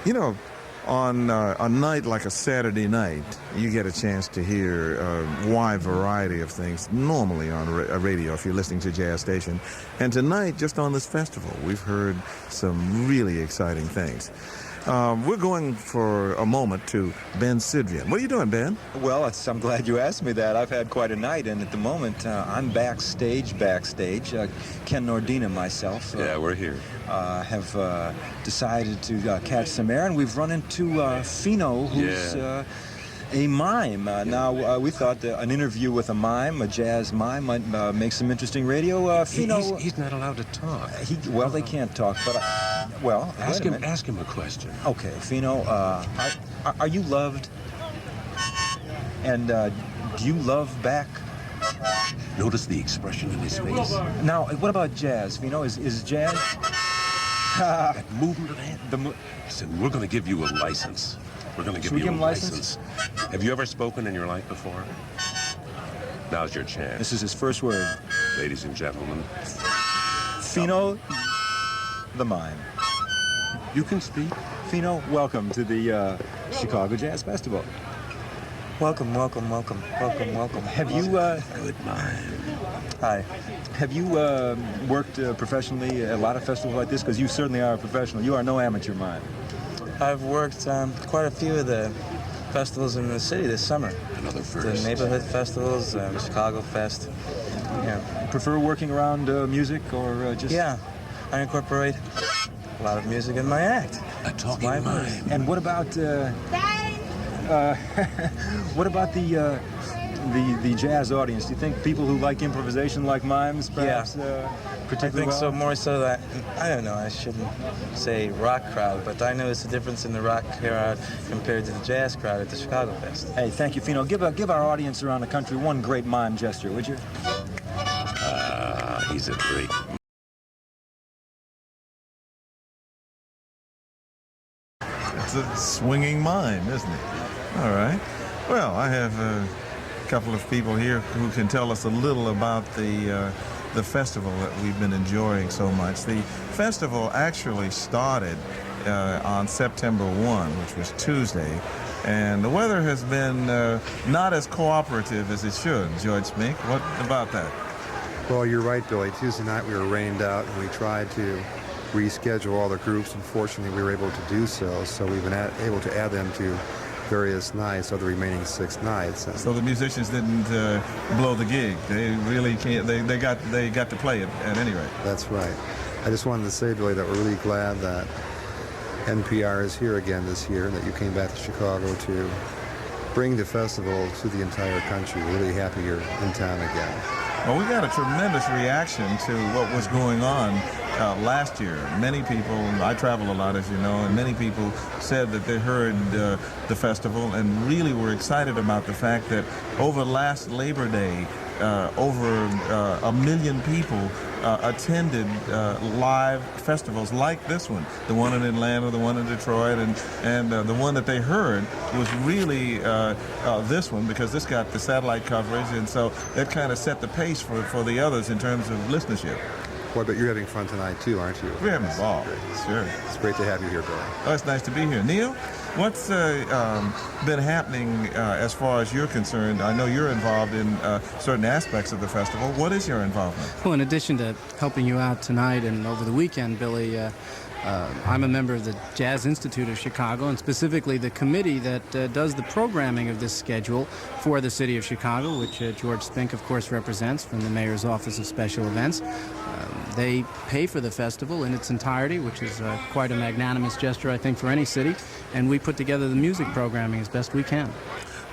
You know, on a night like a Saturday night, you get a chance to hear a wide variety of things normally on a radio if you're listening to a jazz station. And tonight, just on this festival, we've heard some really exciting things. We're going for a moment to Ben Sidrian. What are you doing, Ben? Well, I'm glad you asked me that. I've had quite a night, and at the moment, I'm backstage. Ken Nordine and myself yeah, we're here. Have decided to catch some air, and we've run into Fino, who's a mime. Now, we thought an interview with a mime, a jazz mime, might make some interesting radio. Fino... He's not allowed to talk. Well, they can't talk, but... Ask him a question. Okay, Fino, are you loved? And do you love back? Notice the expression in his face. Now, what about jazz, Fino? Is jazz... That movement of the hand. Listen, we're going to give you a license. We're going to give you a license. Have you ever spoken in your life before? Now's your chance. This is his first word. Ladies and gentlemen. Fino, the mime. You can speak. Fino, welcome to the Chicago Jazz Festival. Welcome. Have you... Good mime. Hi. Have you worked professionally at a lot of festivals like this? Because you certainly are a professional. You are no amateur mime. I've worked quite a few of the festivals in the city this summer. Another first. The neighborhood festivals, Chicago Fest. Yeah. Prefer working around music or just... Yeah, I incorporate a lot of music in my act. A talking mime. And what about the jazz audience? Do you think people who like improvisation like mimes, perhaps? I think so, more so that, I don't know, I shouldn't say rock crowd, but I notice the difference in the rock crowd compared to the jazz crowd at the Chicago Fest. Hey, thank you, Fino. Give our audience around the country one great mime gesture, would you? He's a great... It's a swinging mime, isn't it? All right. Well, I have a couple of people here who can tell us a little about the festival that we've been enjoying so much. The festival actually started on September 1, which was Tuesday, and the weather has been not as cooperative as it should. George Smink, what about that? Well, you're right, Billy. Tuesday night we were rained out, and we tried to reschedule all the groups. Unfortunately, we were able to do so, so we've been able to add them to various nights of the remaining 6 nights. So the musicians didn't blow the gig. They really can't. They got to play it at any rate. That's right. I just wanted to say, Billy, that we're really glad that NPR is here again this year, and that you came back to Chicago to bring the festival to the entire country. We're really happy you're in town again. Well, we got a tremendous reaction to what was going on last year. Many people, I travel a lot, as you know, and many people said that they heard the festival and really were excited about the fact that over last Labor Day, over 1 million people attended live festivals like this one, the one in Atlanta, the one in Detroit, and the one that they heard was really this one, because this got the satellite coverage, and so that kind of set the pace for the others in terms of listenership. Boy, but you're having fun tonight too, aren't you? We're having a ball. Sure. It's great to have you here, Billy. Oh, it's nice to be here. Neil, what's been happening as far as you're concerned? I know you're involved in certain aspects of the festival. What is your involvement? Well, in addition to helping you out tonight and over the weekend, Billy, I'm a member of the Jazz Institute of Chicago, and specifically the committee that does the programming of this schedule for the city of Chicago, which George Spink, of course, represents from the Mayor's Office of Special Events. They pay for the festival in its entirety, which is quite a magnanimous gesture, I think, for any city, and we put together the music programming as best we can.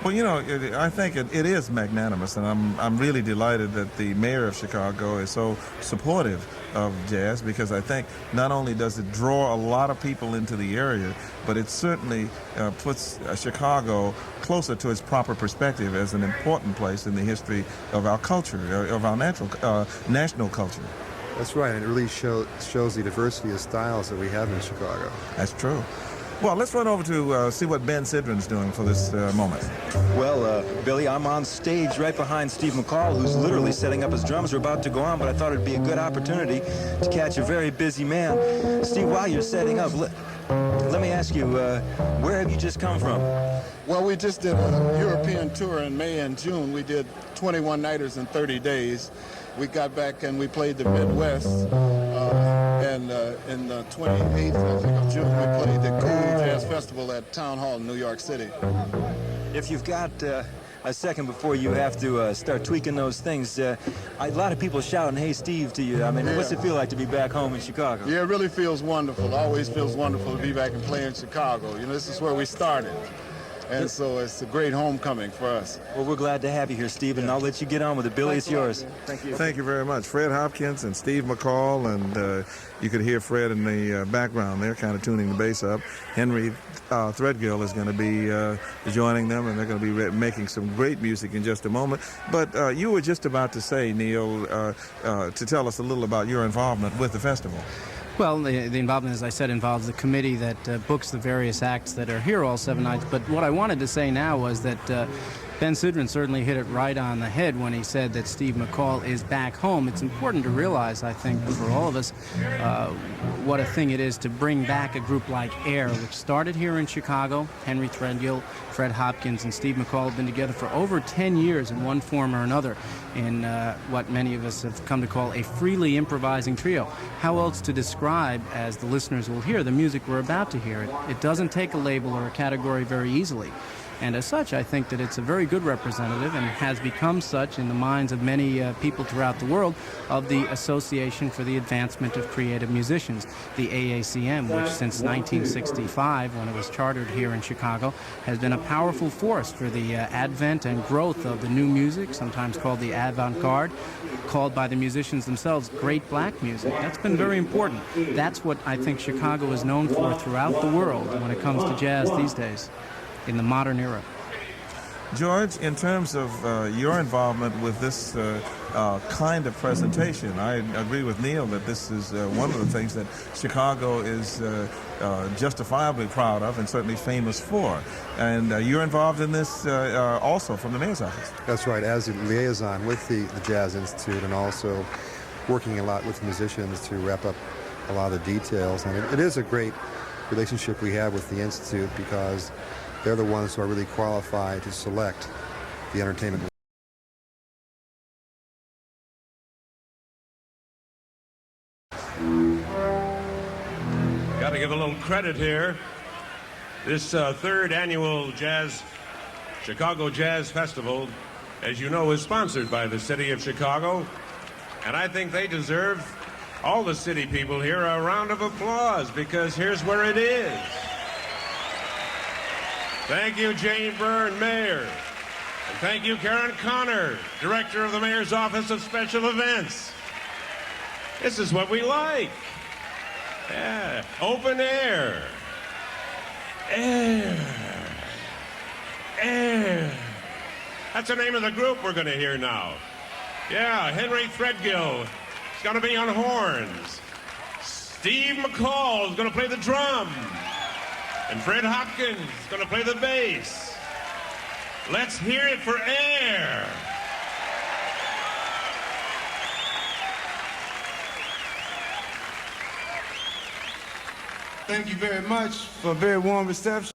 Well, you know, I think it is magnanimous, and I'm really delighted that the mayor of Chicago is so supportive of jazz, because I think not only does it draw a lot of people into the area, but it certainly puts Chicago closer to its proper perspective as an important place in the history of our culture, of our national culture. That's right, and it really shows the diversity of styles that we have in Chicago. That's true. Well, let's run over to see what Ben Sidran's doing for this moment. Well, Billy, I'm on stage right behind Steve McCall, who's literally setting up his drums. We're about to go on, but I thought it'd be a good opportunity to catch a very busy man. Steve, while you're setting up, let me ask you, where have you just come from? Well, we just did a European tour in May and June. We did 21 nighters in 30 days. We got back and we played the Midwest. And in the 28th, I think, of June, we played the Cool Jazz Festival at Town Hall in New York City. If you've got a second before you have to start tweaking those things, a lot of people shouting, "Hey, Steve," to you. I mean, what's it feel like to be back home in Chicago? Yeah, it really feels wonderful. Always feels wonderful to be back and play in Chicago. You know, this is where we started. And so it's a great homecoming for us. Well, we're glad to have you here, Steve, and I'll let you get on with it. Billy, it's yours. Thank you. Thank you very much. Fred Hopkins and Steve McCall, and you could hear Fred in the background there, kind of tuning the bass up. Henry Threadgill is going to be joining them, and they're going to be making some great music in just a moment. But you were just about to say, Neil, to tell us a little about your involvement with the festival. Well, the involvement, as I said, involves the committee that books the various acts that are here all 7 nights. But what I wanted to say now was that Ben Sidran certainly hit it right on the head when he said that Steve McCall is back home. It's important to realize, I think, for all of us, what a thing it is to bring back a group like Air, which started here in Chicago. Henry Threadgill, Fred Hopkins, and Steve McCall have been together for over 10 years in one form or another in what many of us have come to call a freely improvising trio. How else to describe, as the listeners will hear, the music we're about to hear? It doesn't take a label or a category very easily. And as such, I think that it's a very good representative and has become such in the minds of many people throughout the world of the Association for the Advancement of Creative Musicians, the AACM, which since 1965, when it was chartered here in Chicago, has been a powerful force for the advent and growth of the new music, sometimes called the avant-garde, called by the musicians themselves great black music. That's been very important. That's what I think Chicago is known for throughout the world when it comes to jazz these days, in the modern era. George, in terms of your involvement with this kind of presentation, I agree with Neil that this is one of the things that Chicago is justifiably proud of and certainly famous for. And you're involved in this also from the mayor's office. That's right, as a liaison with the Jazz Institute, and also working a lot with musicians to wrap up a lot of the details. And it is a great relationship we have with the Institute, because they're the ones who are really qualified to select the entertainment. Got to give a little credit here. This third annual Chicago Jazz Festival, as you know, is sponsored by the city of Chicago, and I think they deserve, all the city people here, a round of applause, because here's where it is. Thank you, Jane Byrne, Mayor. And thank you, Karen Connor, Director of the Mayor's Office of Special Events. This is what we like. Yeah, open air. Air. Air. That's the name of the group we're going to hear now. Yeah, Henry Threadgill is going to be on horns. Steve McCall is going to play the drum. And Fred Hopkins is going to play the bass. Let's hear it for Air. Thank you very much for a very warm reception.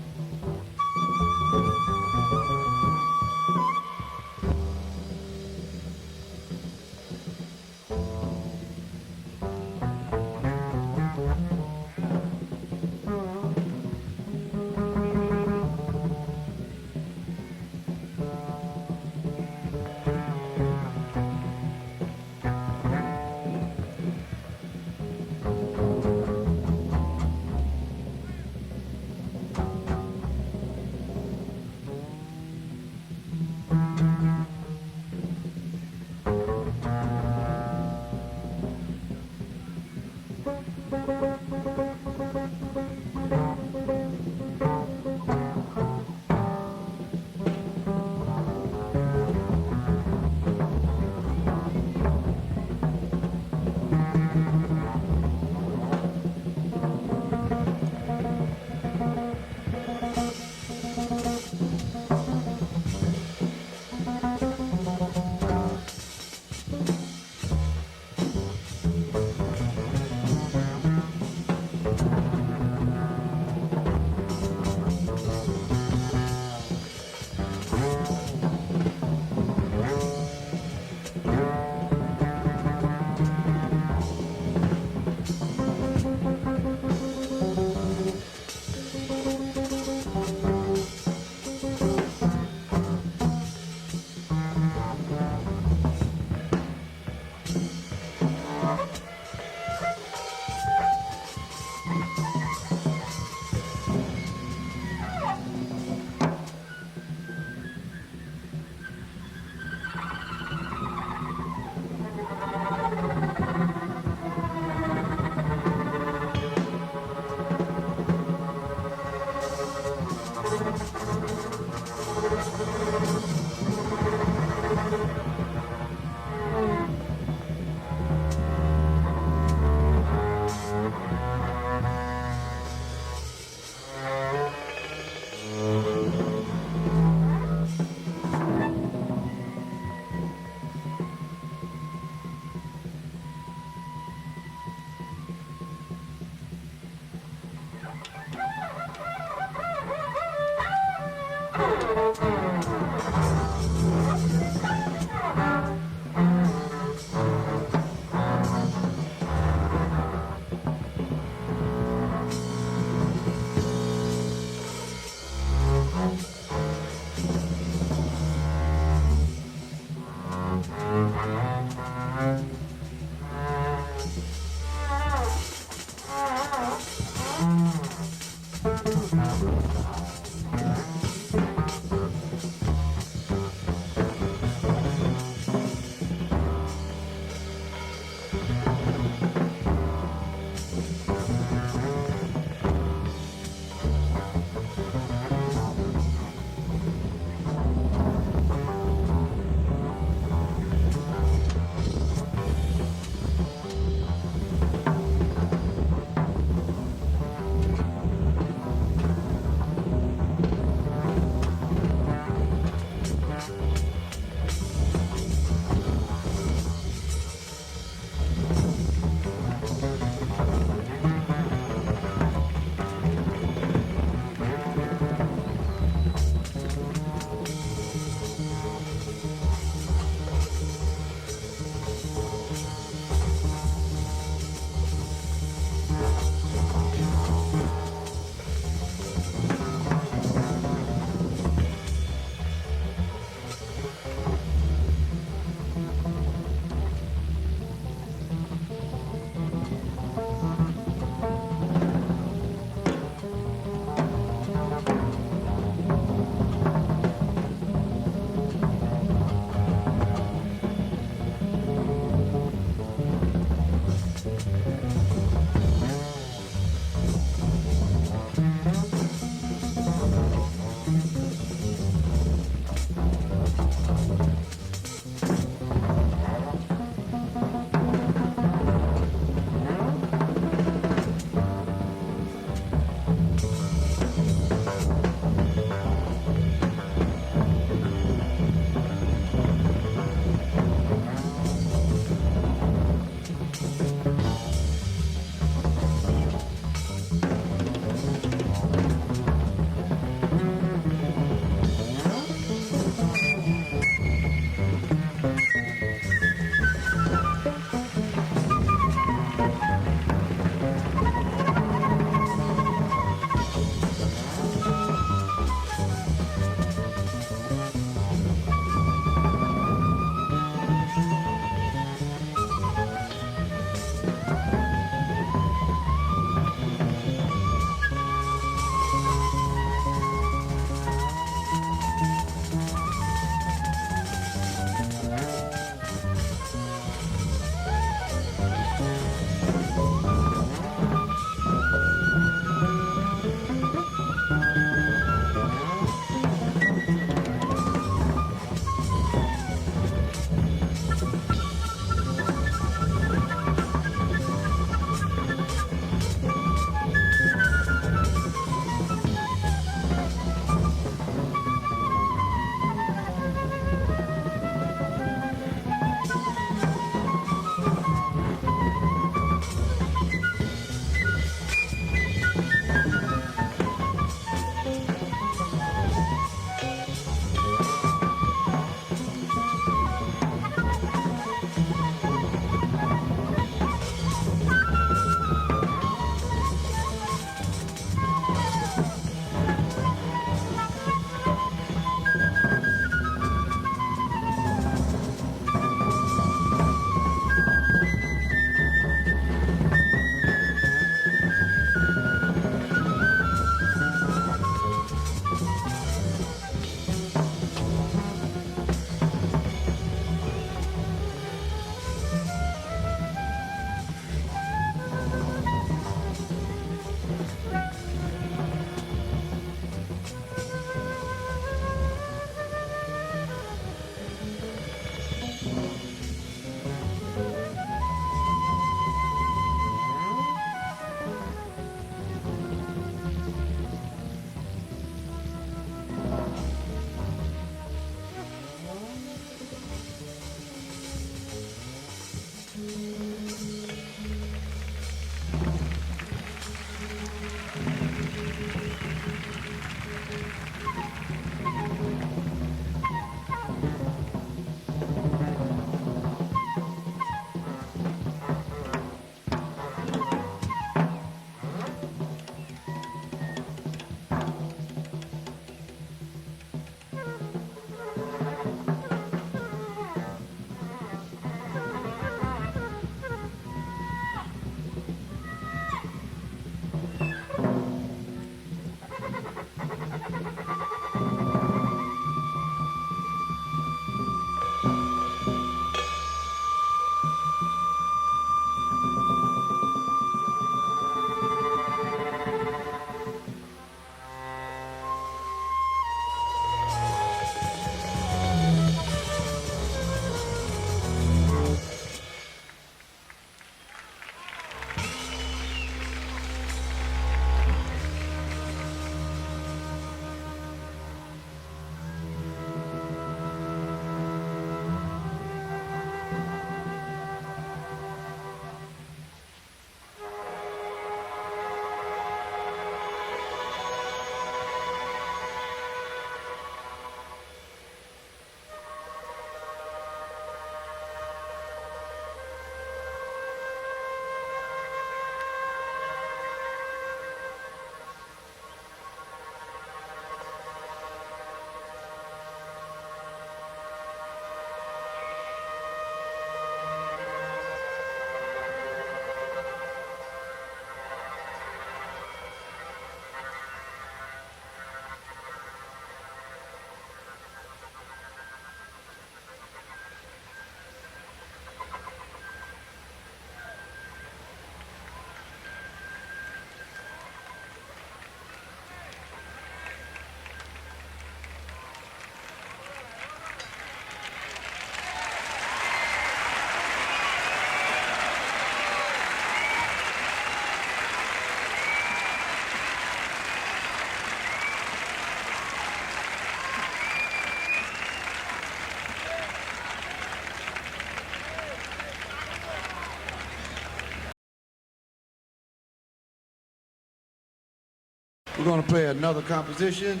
going to play another composition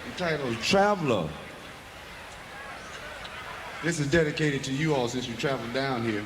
entitled Traveler. This is dedicated to you all since you traveled down here.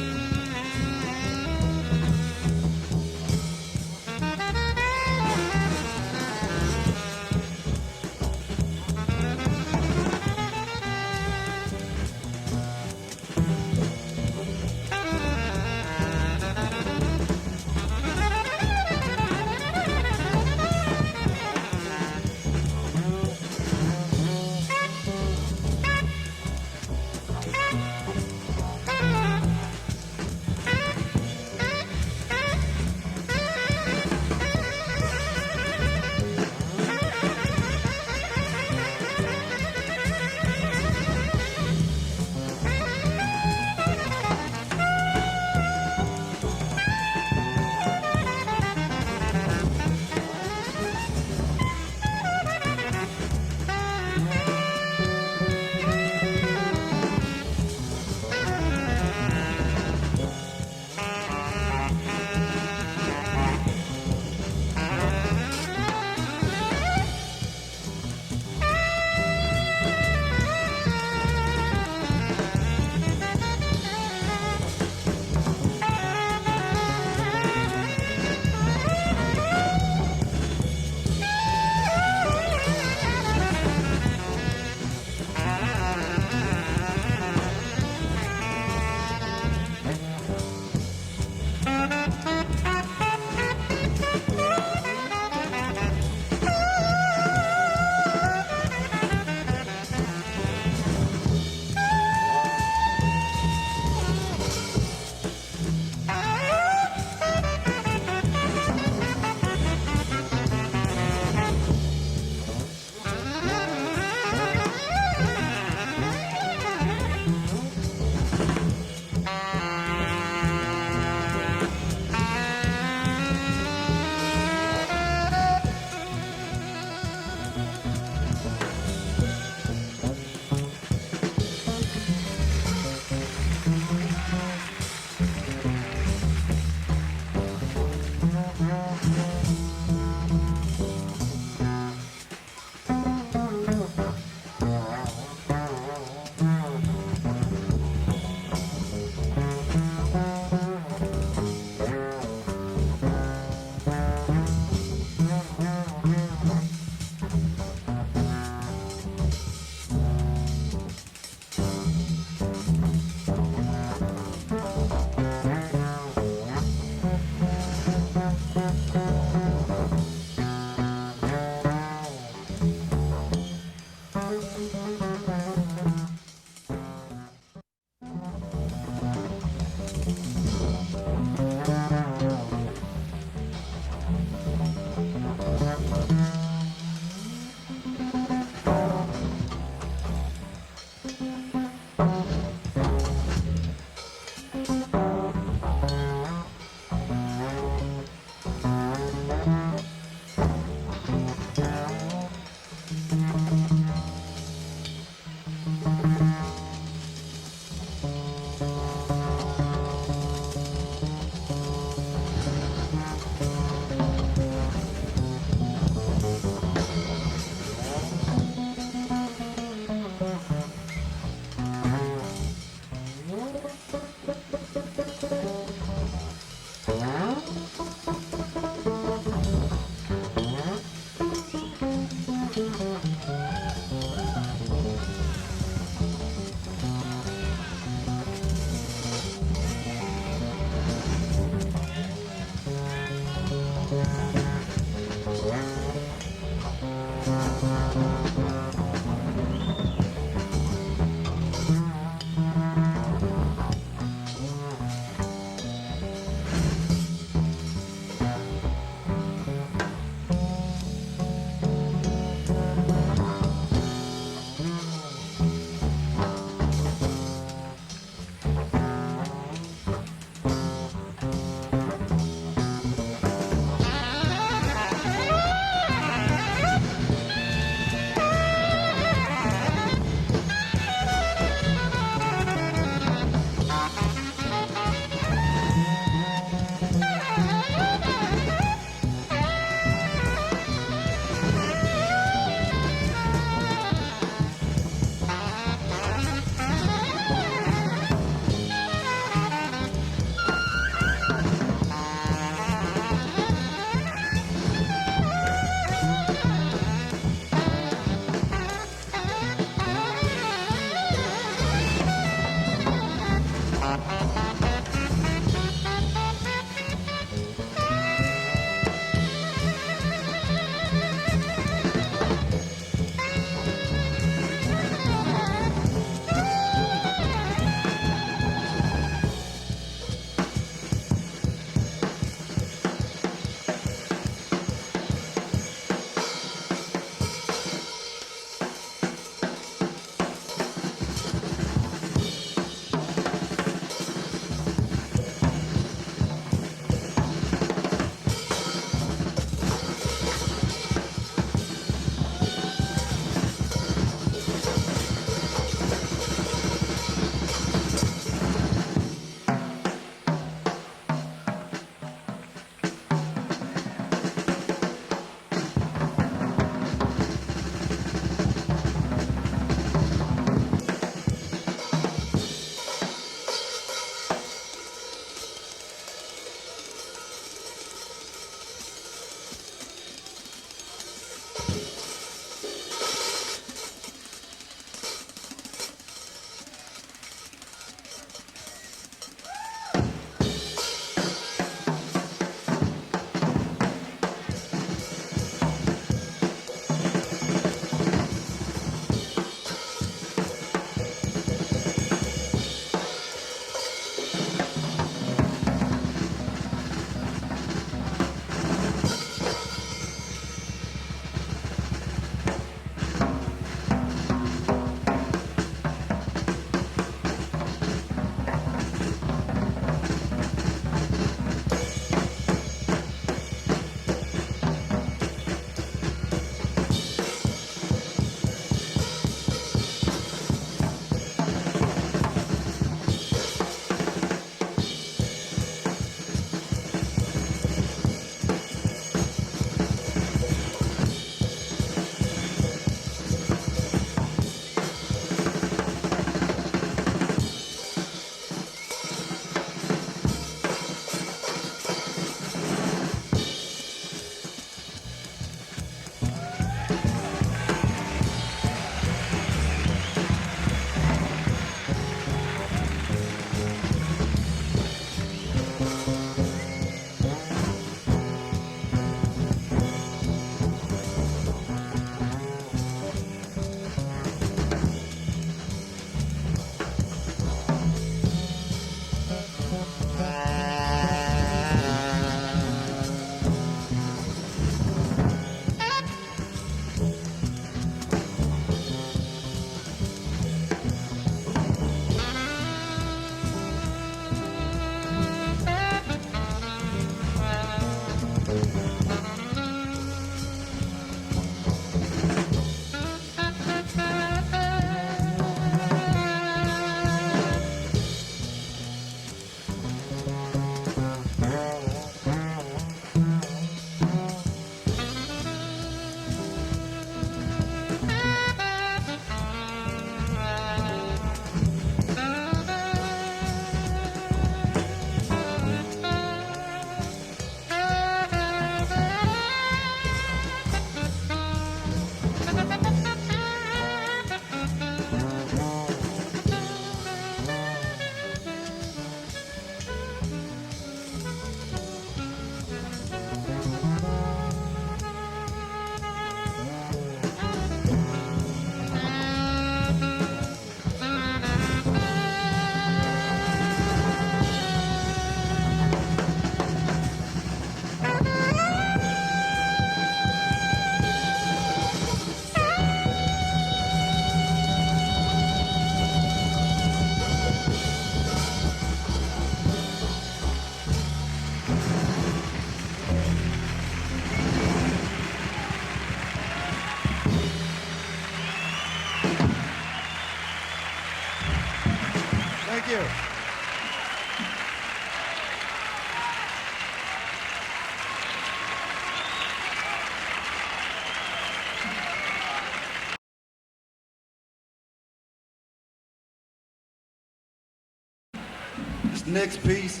next piece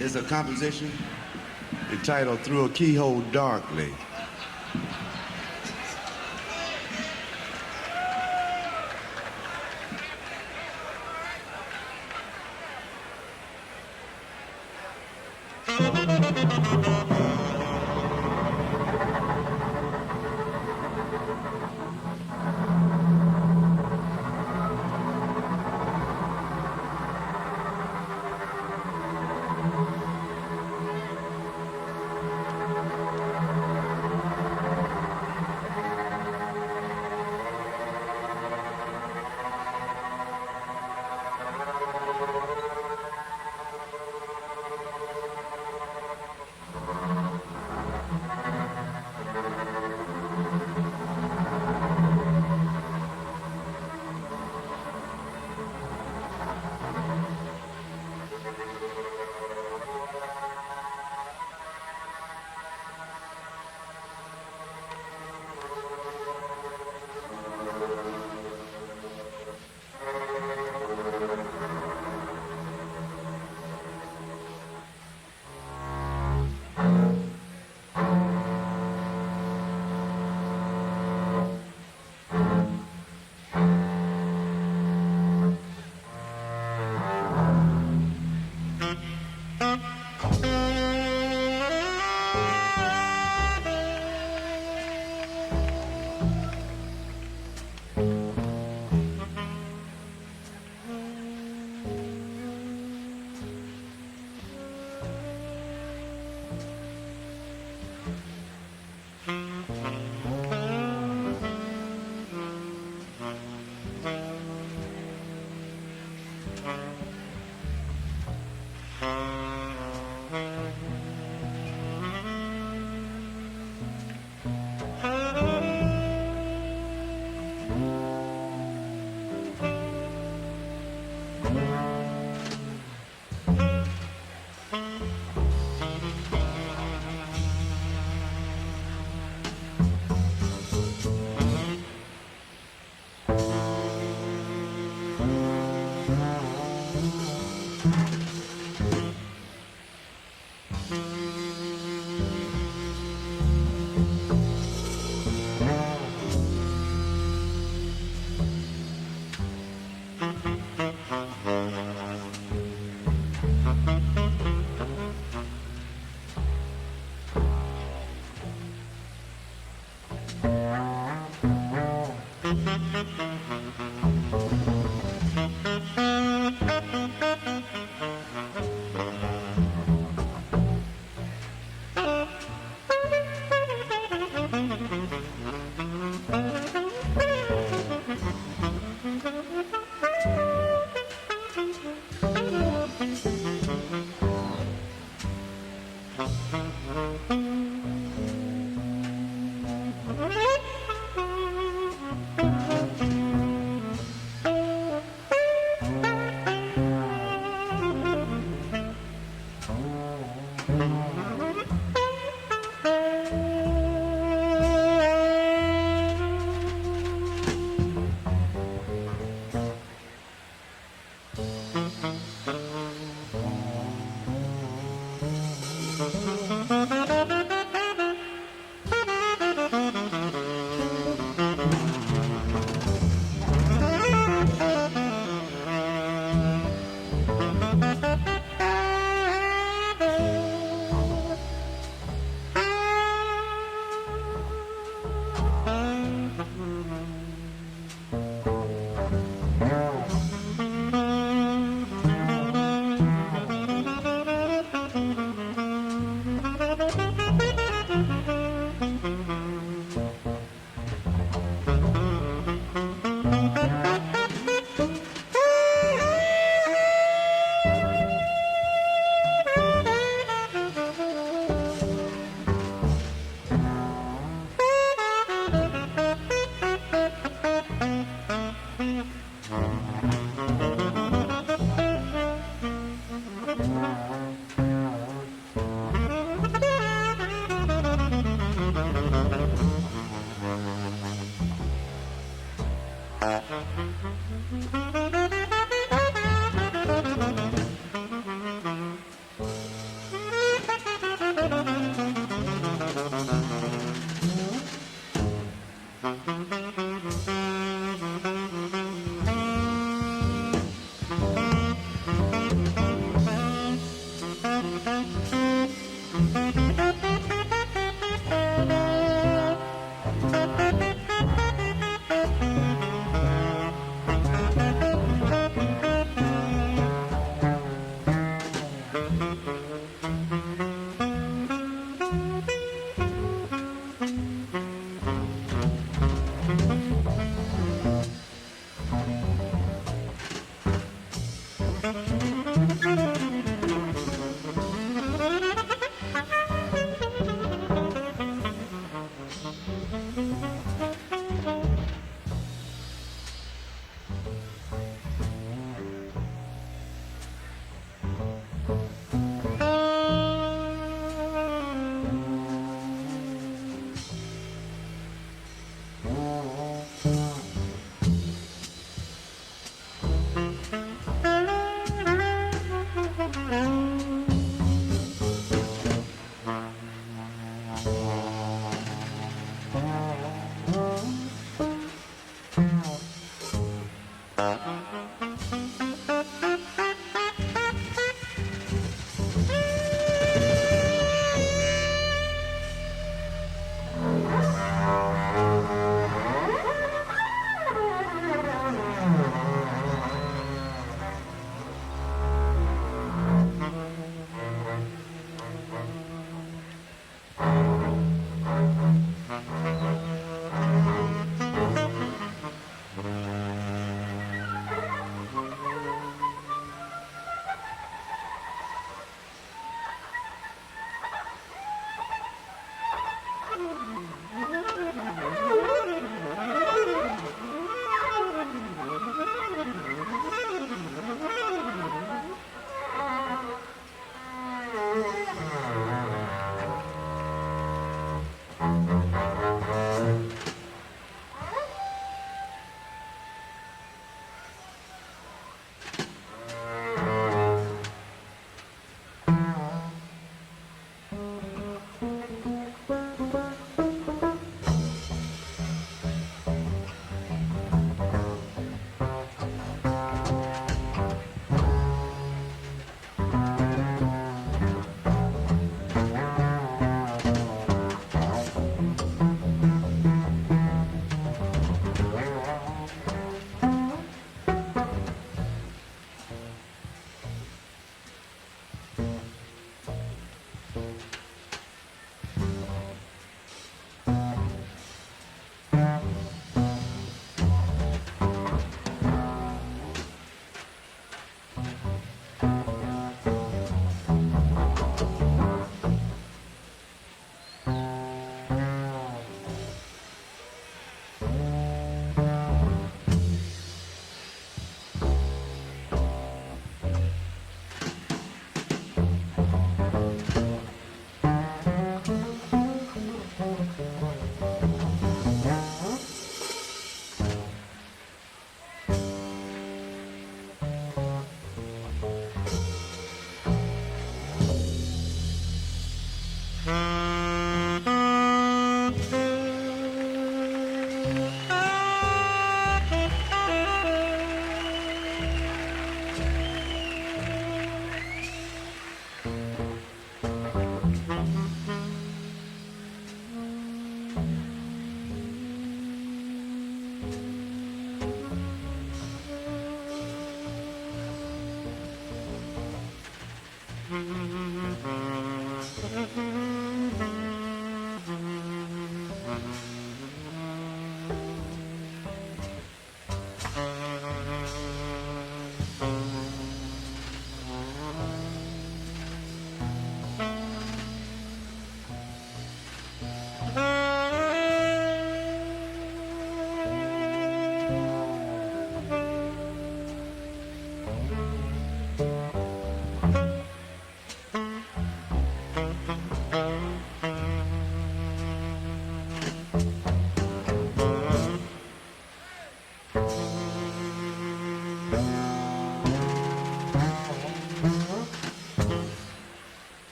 is a composition entitled Through a Keyhole Darkly.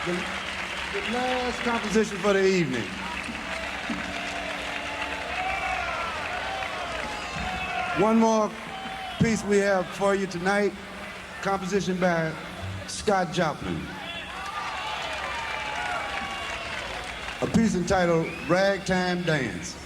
The last composition for the evening. One more piece we have for you tonight, composition by Scott Joplin. A piece entitled Ragtime Dance.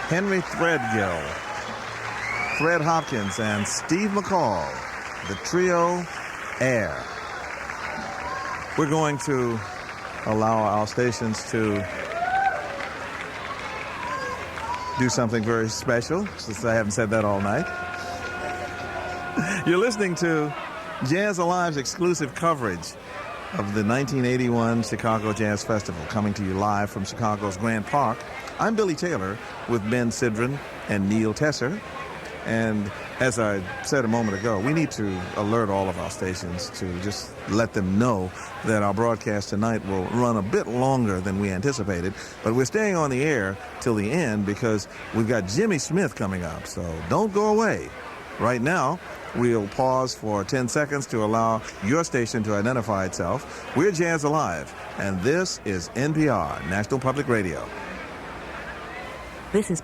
Henry Threadgill, Fred Hopkins, and Steve McCall, the trio Air. We're going to allow our stations to do something very special, since I haven't said that all night. You're listening to Jazz Alive's exclusive coverage of the 1981 Chicago Jazz Festival, coming to you live from Chicago's Grant Park. I'm Billy Taylor with Ben Sidran and Neil Tesser. And as I said a moment ago, we need to alert all of our stations to just let them know that our broadcast tonight will run a bit longer than we anticipated. But we're staying on the air till the end because we've got Jimmy Smith coming up. So don't go away. Right now, we'll pause for 10 seconds to allow your station to identify itself. We're Jazz Alive, and this is NPR, National Public Radio. This is